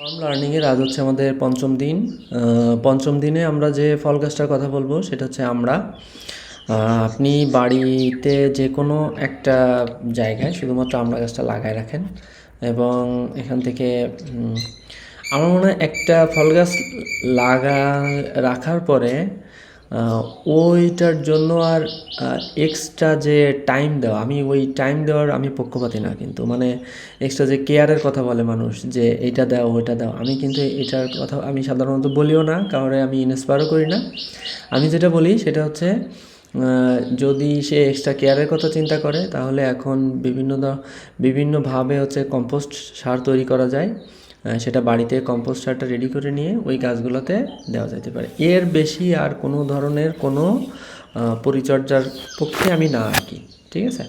Farm লার্নিংয়ের আজ হচ্ছে আমাদের পঞ্চম দিন। পঞ্চম দিনে আমরা যে ফল গাছটার কথা বলবো সেটা হচ্ছে আমড়া। আপনি বাড়িতে যে কোনো একটা জায়গায় শুধুমাত্র আমড়া গাছটা লাগায় রাখেন এবং এখান থেকে আমার মনে হয় একটা ফল গাছ লাগা রাখার পরে ওইটার জন্য আর এক্সট্রা যে টাইম দেওয়া, আমি ওই টাইম দেওয়ার আমি পক্ষপাতী না। কিন্তু মানে এক্সট্রা যে কেয়ারের কথা বলে মানুষ, যে এইটা দাও ওইটা দাও, আমি কিন্তু এটার কথা আমি সাধারণত বলিও না, কারণে আমি ইন্সপায়ারও করি না। আমি যেটা বলি সেটা হচ্ছে যদি সে এক্সট্রা কেয়ারের কথা চিন্তা করে তাহলে এখন বিভিন্নভাবে হচ্ছে কম্পোস্ট সার তৈরি করা যায়। সেটা বাড়িতে কম্পোস্ট সারটা রেডি করে নিয়ে ওই গাছগুলোতে দেওয়া যেতে পারে। এর বেশি আর কোনো ধরনের কোনো পরিচর্যার পক্ষে আমি না আর কি, ঠিক আছে।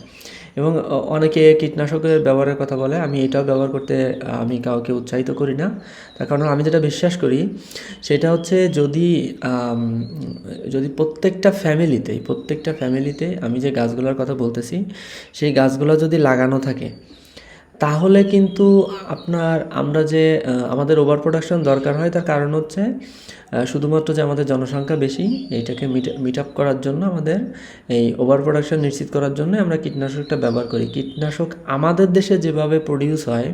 এবং অনেকে কীটনাশকের ব্যবহারের কথা বলে, আমি এটাও ব্যবহার করতে আমি কাউকে উৎসাহিত করি না। তার কারণ আমি যেটা বিশ্বাস করি সেটা হচ্ছে যদি প্রত্যেকটা ফ্যামিলিতে আমি যে গাছগুলোর কথা বলতেছি সেই গাছগুলো যদি লাগানো থাকে তাহলে কিন্তু আমরা যে আমাদের ওভার প্রোডাকশন দরকার হয়, তার কারণ হচ্ছে শুধুমাত্র যে আমাদের জনসংখ্যা বেশি, এইটাকে মিট আপ করার জন্য আমাদের এই ওভার প্রোডাকশন নিশ্চিত করার জন্য আমরা কীটনাশকটা ব্যবহার করি। কীটনাশক আমাদের দেশে যেভাবে প্রডিউস হয়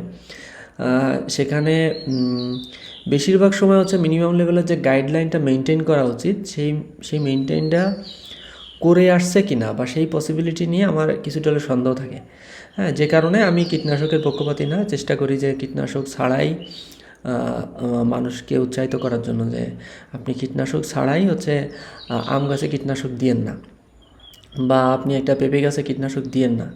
সেখানে বেশিরভাগ সময় হচ্ছে মিনিমাম লেভেলের যে গাইডলাইনটা মেনটেন করা উচিত সেই মেনটেনটা করে আসছে কি না, বা সেই পসিবিলিটি নিয়ে আমার কিছুটা হলে সন্দেহ থাকে। হ্যাঁ, যে কারণে আমি কীটনাশকের পক্ষপাতী না, চেষ্টা করি যে কীটনাশক ছাড়াই মানুষকে উৎসাহিত করার জন্য যে আপনি কীটনাশক ছাড়াই হচ্ছে আম গাছে কীটনাশক দিয়েন না, বা আপনি একটা পেঁপে গাছে কীটনাশক দিয়েন না।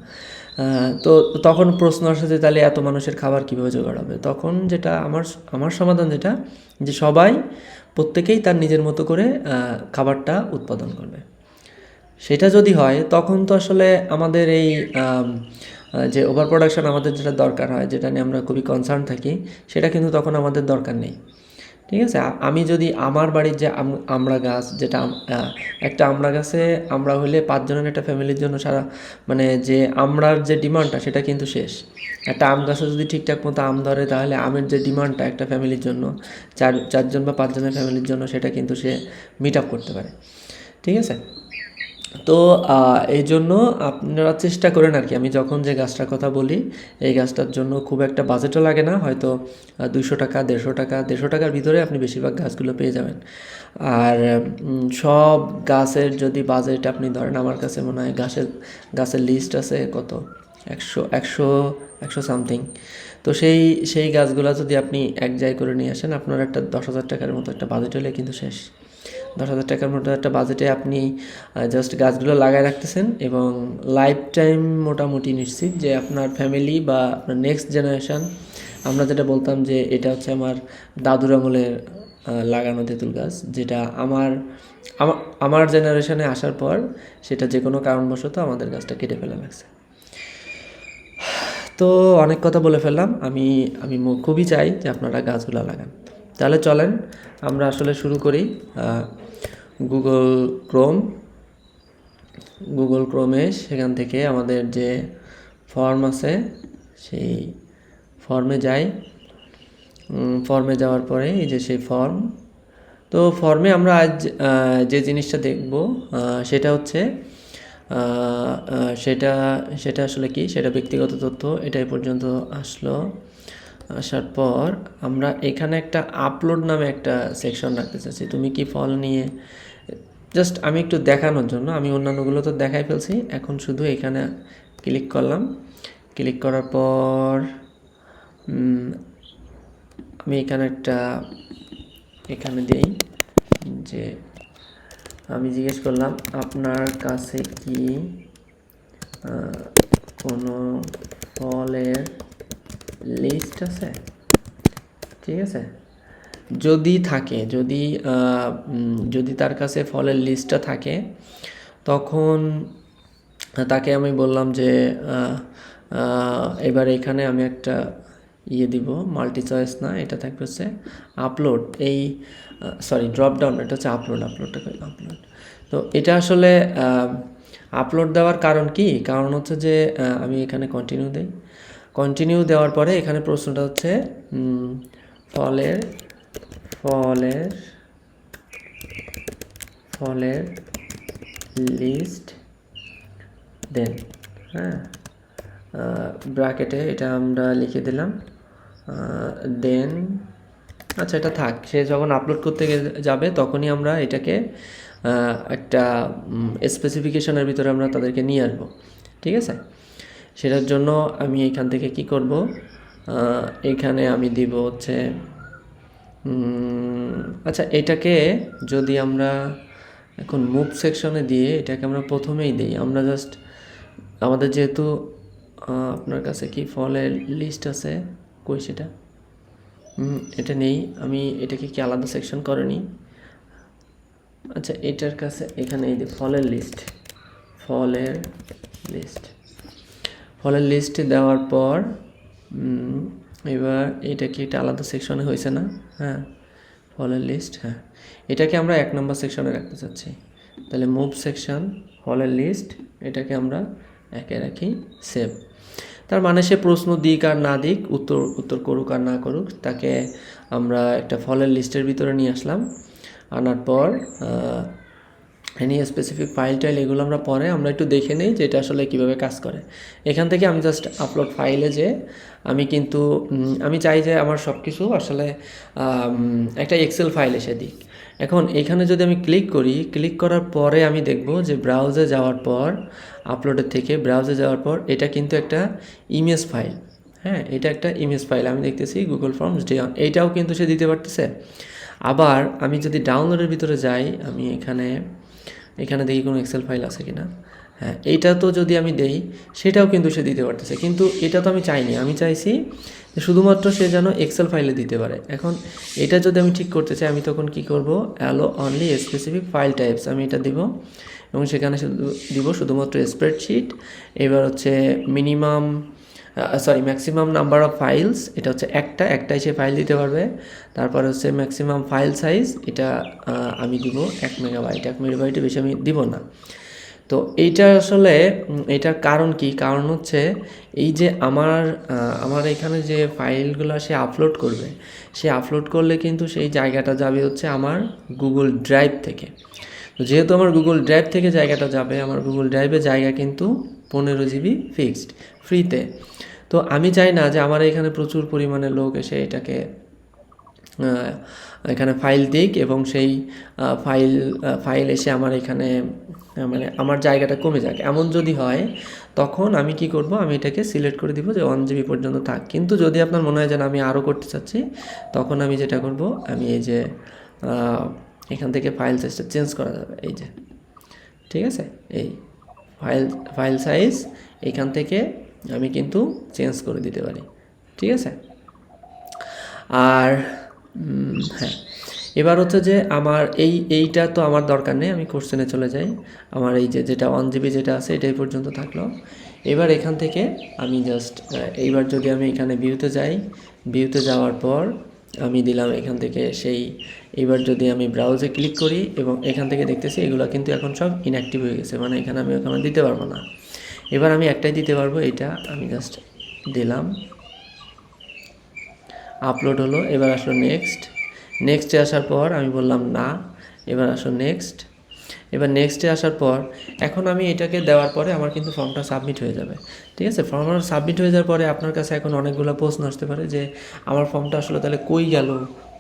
তো তখন প্রশ্ন আসে যে তাহলে এত মানুষের খাবার কীভাবে জোগাড় হবে? তখন যেটা আমার সমাধান যেটা, যে প্রত্যেকেই তার নিজের মতো করে খাবারটা উৎপাদন করবে। সেটা যদি হয় তখন তো আসলে আমাদের এই যে ওভার প্রোডাকশন আমাদের যেটা দরকার হয়, যেটা নিয়ে আমরা খুবই কনসার্ন থাকি, সেটা কিন্তু তখন আমাদের দরকার নেই। ঠিক আছে। আমি যদি আমার বাড়ির যে আমড়া গাছ, যেটা একটা আমড়া গাছে আমড়া হলে 5 জনের একটা ফ্যামিলির জন্য সারা মানে যে আমড়ার যে ডিমান্ডটা সেটা কিন্তু শেষ। একটা আম গাছে যদি ঠিকঠাক মতো আম ধরে তাহলে আমের যে ডিমান্ডটা একটা ফ্যামিলির জন্য, 4জন বা 5 জনের ফ্যামিলির জন্য, সেটা কিন্তু সে মিট আপ করতে পারে। ঠিক আছে। তো এই জন্য আপনারা চেষ্টা করেন আর কি, আমি যখন যে গাছটার কথা বলি এই গাছটার জন্য খুব একটা বাজেটও লাগে না, হয়তো 200 টাকা 150 টাকার ভিতরে আপনি বেশিরভাগ গাছগুলো পেয়ে যাবেন। আর সব গাছের যদি বাজেট আপনি ধরেন, আমার কাছে মনে হয় গাছের লিস্ট আছে কত, 100 সামথিং। তো সেই গাছগুলো যদি আপনি এক জায়গায় করে নিয়ে আসেন, আপনার একটা 10,000 টাকার মতো একটা বাজেট হলে কিন্তু শেষ। 10,000 টাকার মতো একটা বাজেটে আপনি জাস্ট গাছগুলো লাগায় রাখতেছেন এবং লাইফ টাইম মোটামুটি নিশ্চিত যে আপনার ফ্যামিলি বা আপনার নেক্সট জেনারেশান, আমরা যেটা বলতাম যে এটা হচ্ছে আমার দাদুর আমলের লাগানো তেঁতুল গাছ, যেটা আমার জেনারেশনে আসার পর সেটা যে কোনো কারণবশত আমাদের গাছটা কেটে ফেলা লাগছে। তো অনেক কথা বলে ফেললাম। আমি আমি খুবই চাই যে আপনারা গাছগুলো লাগান। তাহলে চলেন আমরা আসলে শুরু করি। গুগল ক্রোম গুগল ক্রোমে সেখান থেকে আমাদের যে ফর্ম আছে সেই ফর্মে যাই। ফর্মে যাওয়ার পরে এই যে সেই ফর্ম, তো ফর্মে আমরা আজ যে জিনিসটা দেখব সেটা হচ্ছে সেটা সেটা আসলে কি, সেটা ব্যক্তিগত তথ্য। এটাই পর্যন্ত আসার পর আমরা এখানে একটা আপলোড নামে একটা সেকশন রাখতে চাচ্ছি। তুমি কি ফল নিয়ে, জাস্ট আমি একটু দেখানোর জন্য, আমি অন্যান্যগুলো তো দেখাই ফেলছি, এখন শুধু এখানে ক্লিক করলাম। ক্লিক করার পর আমি এখানে দিই যে আমি জিজ্ঞেস করলাম আপনার কাছে কি কোনো ফলের লিস্ট আছে। ঠিক আছে। যদি থাকে, যদি তার কাছে ফলের লিস্টটা থাকে, তখন তাকে আমি বললাম যে এবার এখানে আমি একটা দিব, মাল্টি চয়েস না, এটা থাকবে হচ্ছে আপলোড, ড্রপ ডাউন, এটা হচ্ছে আপলোডটা আপলোড। তো এটা আসলে আপলোড দেওয়ার কারণ কি, কারণ হচ্ছে যে আমি এখানে কন্টিনিউ দেওয়ার পরে এখানে প্রশ্নটা হচ্ছে ফলের ফলের ফলের লিস্ট দেন। হ্যাঁ, ব্র্যাকেটে এটা আমরা লিখে দিলাম দেন। আচ্ছা, এটা থাক, সে যখন আপলোড করতে যাবে তখনই আমরা এটাকে একটা স্পেসিফিকেশনের ভিতরে আমরা তাদেরকে নিয়ে আসবো। ঠিক আছে, সেটার জন্য আমি এখান থেকে কি করব, এখানে আমি দিব হচ্ছে আচ্ছা, এটাকে যদি আমরা এখন মুভ সেকশনে দিয়ে এটাকে আমরা প্রথমেই দিই, আমরা জাস্ট আমাদের যেহেতু আপনার কাছে কি ফলের লিস্ট আছে, কই সেটা, এটা নেই, আমি এটাকে কি আলাদা সেকশন করিনি। আচ্ছা, এটার কাছে এখানে এই যে ফলের লিস্ট, ফলের লিস্ট ফলের লিস্ট দেওয়ার পর এবার এটা কি এটা আলাদা সেকশনে হয়েছে না? হ্যাঁ, ফলের লিস্ট, হ্যাঁ, এটাকে আমরা 1 নম্বর সেকশনে রাখতে চাচ্ছি। তাহলে মুভ সেকশন ফলের লিস্ট, এটাকে আমরা একে রাখি সেভ। তার মানে সে প্রশ্ন দিক আর না দিক, উত্তর করুক আর না করুক, তাকে আমরা একটা ফলের লিস্টের ভিতরে নিয়ে আসলাম। আনার পর এনি স্পেসিফিক ফাইল টাইল এগুলো আমরা পরে আমরা একটু দেখে নিই যে এটা আসলে কীভাবে কাজ করে। এখান থেকে আমি জাস্ট আপলোড ফাইলে যে আমি কিন্তু আমি চাই যে আমার সব কিছু আসলে একটা এক্সেল ফাইল এসে দিক। এখন এখানে যদি আমি ক্লিক করি, ক্লিক করার পরে আমি দেখব যে ব্রাউজে যাওয়ার পর, আপলোডের থেকে ব্রাউজে যাওয়ার পর এটা কিন্তু একটা ইমেজ ফাইল। হ্যাঁ, এটা একটা ইমেজ ফাইল আমি দেখতেছি গুগল ফর্মস ডে1, এইটাও কিন্তু সে দিতে পারতেছে। আবার আমি যদি ডাউনলোডের ভিতরে যাই, আমি এখানে দেখি কোনো এক্সেল ফাইল আছে কিনা। হ্যাঁ, এইটা তো যদি আমি দেই সেটাও কিন্তু সে দিতে পারতেছে, কিন্তু এটা তো আমি চাইনি, আমি চাইছি যে শুধুমাত্র সে যেন এক্সেল ফাইলে দিতে পারে। এখন এটা যদি আমি ঠিক করতে চাই, আমি তখন কি করব, allow only specific file types, আমি এটা দিব এবং সেখানে দিব শুধুমাত্র স্প্রেডশিট। এবার হচ্ছে ম্যাক্সিমাম নাম্বার অফ ফাইলস, এটা হচ্ছে একটাই সে ফাইল দিতে পারবে। তারপর হচ্ছে ম্যাক্সিমাম ফাইল সাইজ, এটা আমি দিব 1 মেগাবাইট, 1 মেগাবাইটের বেশি আমি দিব না। তো এইটা আসলে এটার কারণ কি, কারণ হচ্ছে এই যে আমার এখানে যে ফাইলগুলো সে আপলোড করবে, সে আপলোড করলে কিন্তু সেই জায়গাটা যাবে হচ্ছে আমার গুগল ড্রাইভ থেকে। তো যেহেতু আমার গুগল ড্রাইভ থেকে জায়গাটা যাবে, আমার গুগল ড্রাইভের জায়গা কিন্তু 15 জিবি ফিক্সড ফ্রিতে। তো আমি চাই না যে আমার এখানে প্রচুর পরিমাণে লোক এসে এটাকে এখানে ফাইল দিক এবং সেই ফাইল এসে আমার এখানে মানে আমার জায়গাটা কমে যাক। এমন যদি হয় তখন আমি কি করব, আমি এটাকে সিলেক্ট করে দিব যে 1 জিবি পর্যন্ত থাক। কিন্তু যদি আপনার মনে হয় যে আমি আরও করতে চাচ্ছি, তখন আমি যেটা করব, আমি এই যে এখান থেকে ফাইল সাইজটা চেঞ্জ করা যাবে, এই যে, ঠিক আছে, এই ফাইল সাইজ এখান থেকে আমি কিন্তু চেঞ্জ করে দিতে পারি। ঠিক আছে, আর হ্যাঁ, এবার হচ্ছে যে আমার এইটা তো আমার দরকার নেই, আমি কোশ্চেনে চলে যাই। আমার এই যেটা 1 জিবি যেটা আছে এটাই পর্যন্ত থাকলো। এবার এখান থেকে আমি জাস্ট এইবার যদি আমি এখানে ভিউতে যাই, ভিউতে যাওয়ার পর আমি দিলাম এখান থেকে এইবার যদি আমি ব্রাউজে ক্লিক করি এবং এখান থেকে দেখতেছি এগুলো কিন্তু এখন সব ইনঅ্যাক্টিভ হয়ে গেছে, মানে এখানে আমি ওখানে দিতে পারবো না। এবার আমি একটাই দিতে পারবো, এটা আমি জাস্ট দিলাম, আপলোড হলো। এবার আসলো নেক্সটে আসার পর আমি বললাম না, এবার আসো নেক্সট। এবার নেক্সটে আসার পর এখন আমি এটাকে দেওয়ার পরে আমার কিন্তু ফর্মটা সাবমিট হয়ে যাবে। ঠিক আছে, ফর্মটা সাবমিট হয়ে যাওয়ার পরে আপনার কাছে এখন অনেকগুলো প্রশ্ন আসতে পারে যে আমার ফর্মটা আসলে তাহলে কই গেল,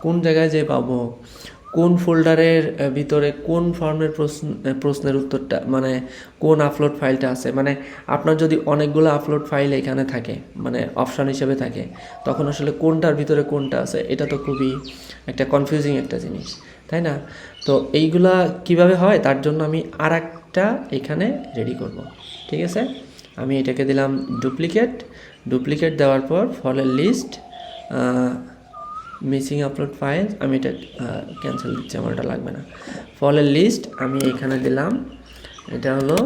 কোন জায়গায় যেয়ে পাবো, কোন ফোল্ডারের ভিতরে কোন ফর্মের প্রশ্নের উত্তরটা, মানে কোন আপলোড ফাইলটা আছে। মানে আপনার যদি অনেকগুলো আপলোড ফাইল এখানে থাকে, মানে অপশান হিসেবে থাকে, তখন আসলে কোনটার ভিতরে কোনটা আছে, এটা তো খুবই একটা কনফিউজিং একটা জিনিস, তাই না? তো এইগুলা কিভাবে হয় তার জন্য আমি আর একটা এখানে রেডি করব। ঠিক আছে, আমি এটাকে দিলাম ডুপ্লিকেট দেওয়ার পর ফলের লিস্ট মিসিং আপলোড ফাইল, আমি এটা ক্যান্সেল দিচ্ছি, আমার এটা লাগবে না। ফলের লিস্ট আমি এখানে দিলাম, এটা হলো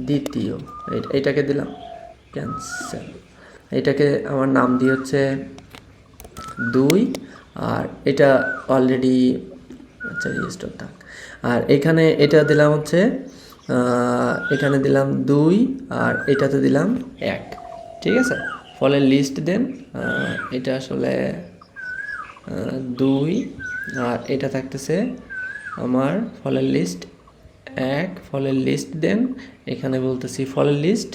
দ্বিতীয়, এটাকে দিলাম ক্যান্সেল। এটাকে আমার নাম দিয়ে হচ্ছে 2, আর এটা অলরেডি আচ্ছা রেজিস্টার থাক। আর এখানে এটা দিলাম হচ্ছে এখানে দিলাম 2 আর এটাতে দিলাম 1। ঠিক আছে, ফলের লিস্ট দেন, এটা আসলে 2, আর এটা থাকতেছে আমার ফলের লিস্ট 1, ফলের লিস্ট দেন এখানে বলতেছি ফলের লিস্ট,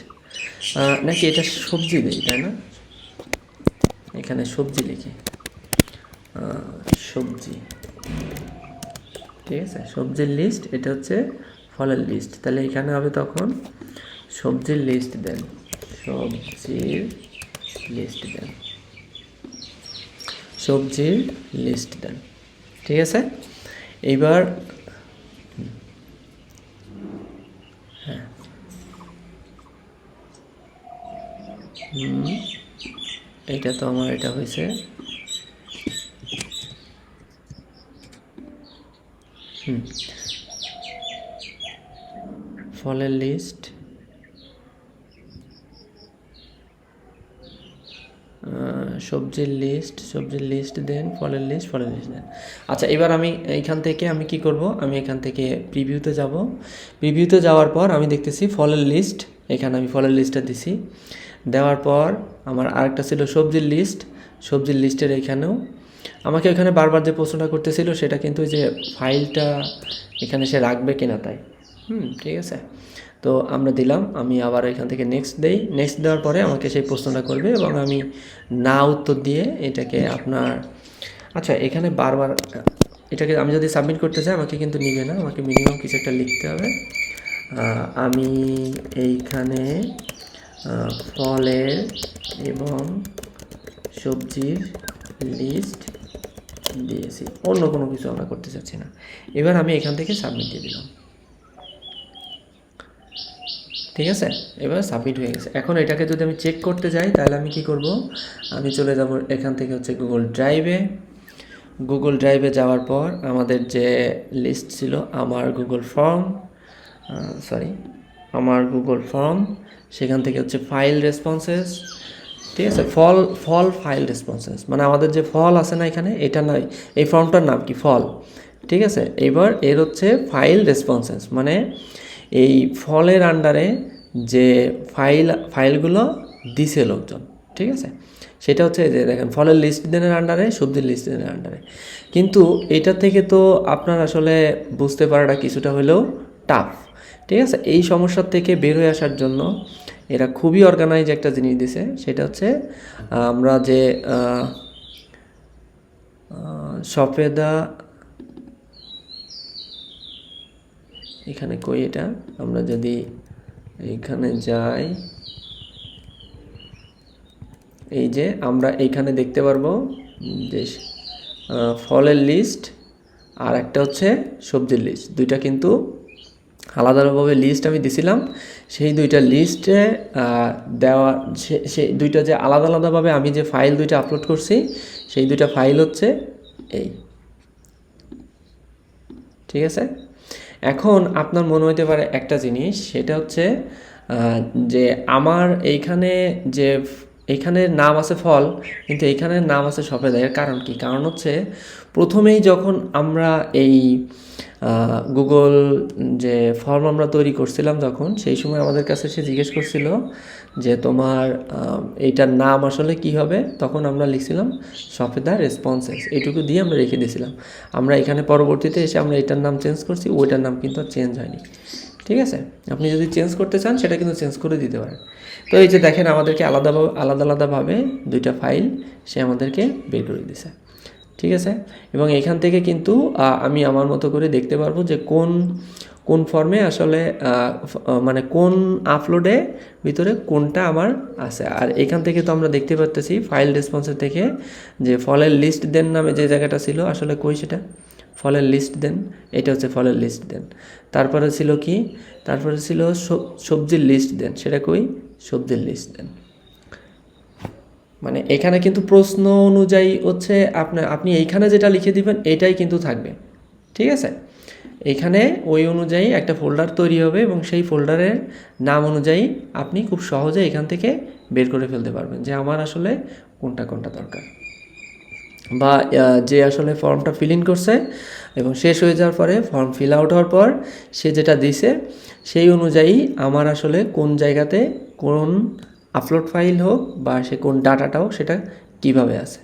নাকি এটা সবজি দেই, তাই না? এখানে সবজি লিখি, সবজি, ঠিক আছে, সবজির লিস্ট, এটা হচ্ছে ফলের লিস্ট। তাহলে এখানে হবে তখন সবজির লিস্ট দেন, সবজির লিস্ট দেন, সবজির লিস্ট দেন, ঠিক আছে। এইবার হ্যাঁ, এইটা তো আমার এটা হয়েছে, ফলের লিস্ট, সবজির লিস্ট, সবজির লিস্ট দেন, ফলের লিস্ট, ফলের লিস্ট দেন। আচ্ছা, এবার আমি এইখান থেকে আমি কি করব, আমি এখান থেকে প্রিভিউতে যাব। প্রিভিউতে যাওয়ার পর আমি দেখতেছি ফলের লিস্ট, এখানে আমি ফলের লিস্টটা দিছি। দেওয়ার পর আমার আরেকটা ছিল সবজির লিস্ট, সবজির লিস্টের এখানেও আমাকে এখানে বারবার যে প্রশ্নটা করতেছিল সেটা কিন্তু যে ফাইলটা এখানে সে রাখবে কিনা তাই। ঠিক আছে, তো আমরা দিলাম, আমি আবার এখান থেকে নেক্সট দেই। নেক্সট দেওয়ার পরে আমাকে সেই প্রশ্নটা করবে এবং আমি না উত্তর দিয়ে এটাকে আপনার, আচ্ছা এখানে বারবার এটাকে আমি যদি সাবমিট করতে চাই আমাকে কিন্তু নিবে না, আমাকে মিনিমাম কিছু একটা লিখতে হবে। আমি এইখানে ফলের এবং সবজির লিস্ট দিয়েছি, অন্য কোনো কিছু আমরা করতে চাচ্ছি না। এবার আমি এখান থেকে সাবমিট দিয়ে দিলাম, ঠিক আছে। এবার সাবমিট হয়ে গেছে। এখন এটাকে যদি আমি চেক করতে যাই তাহলে আমি কি করব, আমি চলে যাব এখান থেকে হচ্ছে গুগল ড্রাইভে। গুগল ড্রাইভে যাওয়ার পর আমাদের যে লিস্ট ছিল আমার গুগল ফর্ম, আমার গুগল ফর্ম, সেখান থেকে হচ্ছে ফাইল রেসপন্সেস, ঠিক আছে, ফল ফাইল রেসপন্সেস, মানে আমাদের যে ফল আছে না এখানে, এটা নয়, এই ফর্মটার নাম কি, ফল, ঠিক আছে। এবার এর হচ্ছে ফাইল রেসপন্সেস, মানে এই ফলের আন্ডারে যে ফাইলগুলো দিছে লোকজন, ঠিক আছে, সেটা হচ্ছে যে দেখেন ফলের লিস্ট দেনের আন্ডারে, সবজির লিস্ট দেনের আন্ডারে। কিন্তু এটা থেকে তো আপনার আসলে বুঝতে পারাটা কিছুটা হলেও টাফ, ঠিক আছে। এই সমস্যার থেকে বের হয়ে আসার জন্য এরা খুবই অর্গানাইজ একটা জিনিস দিছে, সেটা হচ্ছে আমরা যে সফেদা, এখানে কই এটা, আমরা যদি এইখানে যাই, এই যে আমরা এইখানে দেখতে পারবো যে ফলের লিস্ট আর একটা হচ্ছে সবজির লিস্ট, দুইটা কিন্তু আলাদাভাবে লিস্ট আমি দিছিলাম। সেই দুইটা লিস্টে দেওয়া, সেই দুইটা যে আলাদা আলাদাভাবে আমি যে ফাইল দুইটা আপলোড করছি, সেই দুইটা ফাইল হচ্ছে এই, ঠিক আছে। এখন আপনার মনে হইতে পারে একটা জিনিস, সেটা হচ্ছে যে আমার এইখানে যে এইখানে নাম আছে ফল, কিন্তু এইখানে নাম আছে সফেদা, এর কারণ কি? কারণ হচ্ছে প্রথমেই যখন আমরা এই গুগল যে ফর্ম আমরা তৈরি করছিলাম তখন, সেই সময় আমাদের কাছে সে জিজ্ঞেস করছিল যে তোমার এইটার নাম আসলে কি হবে, তখন আমরা লিখছিলাম সফেদা রেসপন্সেস, এইটুকু দিয়ে আমরা রেখে দিয়েছিলাম। আমরা এখানে পরবর্তীতে এসে আমরা এটার নাম চেঞ্জ করছি, ওইটার নাম কিন্তু আর চেঞ্জ হয়নি, ঠিক আছে। আপনি যদি চেঞ্জ করতে চান সেটা কিন্তু চেঞ্জ করে দিতে পারেন। তো এই যে দেখেন আমাদেরকে আলাদাভাবে দুইটা ফাইল সে আমাদেরকে বের করে দিয়েছে, ঠিক আছে। এবং এখান থেকে কিন্তু আমি আমার মতো করে দেখতে পারবো যে কোন ফর্মে আসলে মানে কোন আপলোডে ভিতরে কোনটা আমার আছে। আর এখান থেকে তো আমরা দেখতে পাচ্ছি ফাইল রেসপন্সের থেকে যে ফলের লিস্ট দেন নামে যে জায়গাটা ছিল, আসলে কই সেটা, ফলের লিস্ট দেন, এটা হচ্ছে ফলের লিস্ট দেন। তারপরে ছিল কি, তারপরে ছিল সবজির লিস্ট দেন, সেটা কই, সবজির লিস্ট দেন। মানে এখানে কিন্তু প্রশ্ন অনুযায়ী হচ্ছে আপনি এইখানে যেটা লিখে দিবেন এটাই কিন্তু থাকবে, ঠিক আছে। এইখানে ওই অনুযায়ী একটা ফোল্ডার তৈরি হবে এবং সেই ফোল্ডারের নাম অনুযায়ী আপনি খুব সহজে এখান থেকে বের করে ফেলতে পারবেন যে আমার আসলে কোনটা দরকার। বা যে আসলে ফর্মটা ফিল ইন করছে এবং শেষ হয়ে যাওয়ার পরে ফর্ম ফিল আউট হওয়ার পর সে যেটা দিছে সেই অনুযায়ী আমার আসলে কোন জায়গাতে কোন আপলোড ফাইল হোক বা সে কোন ডাটাটা হোক সেটা কিভাবে আছে।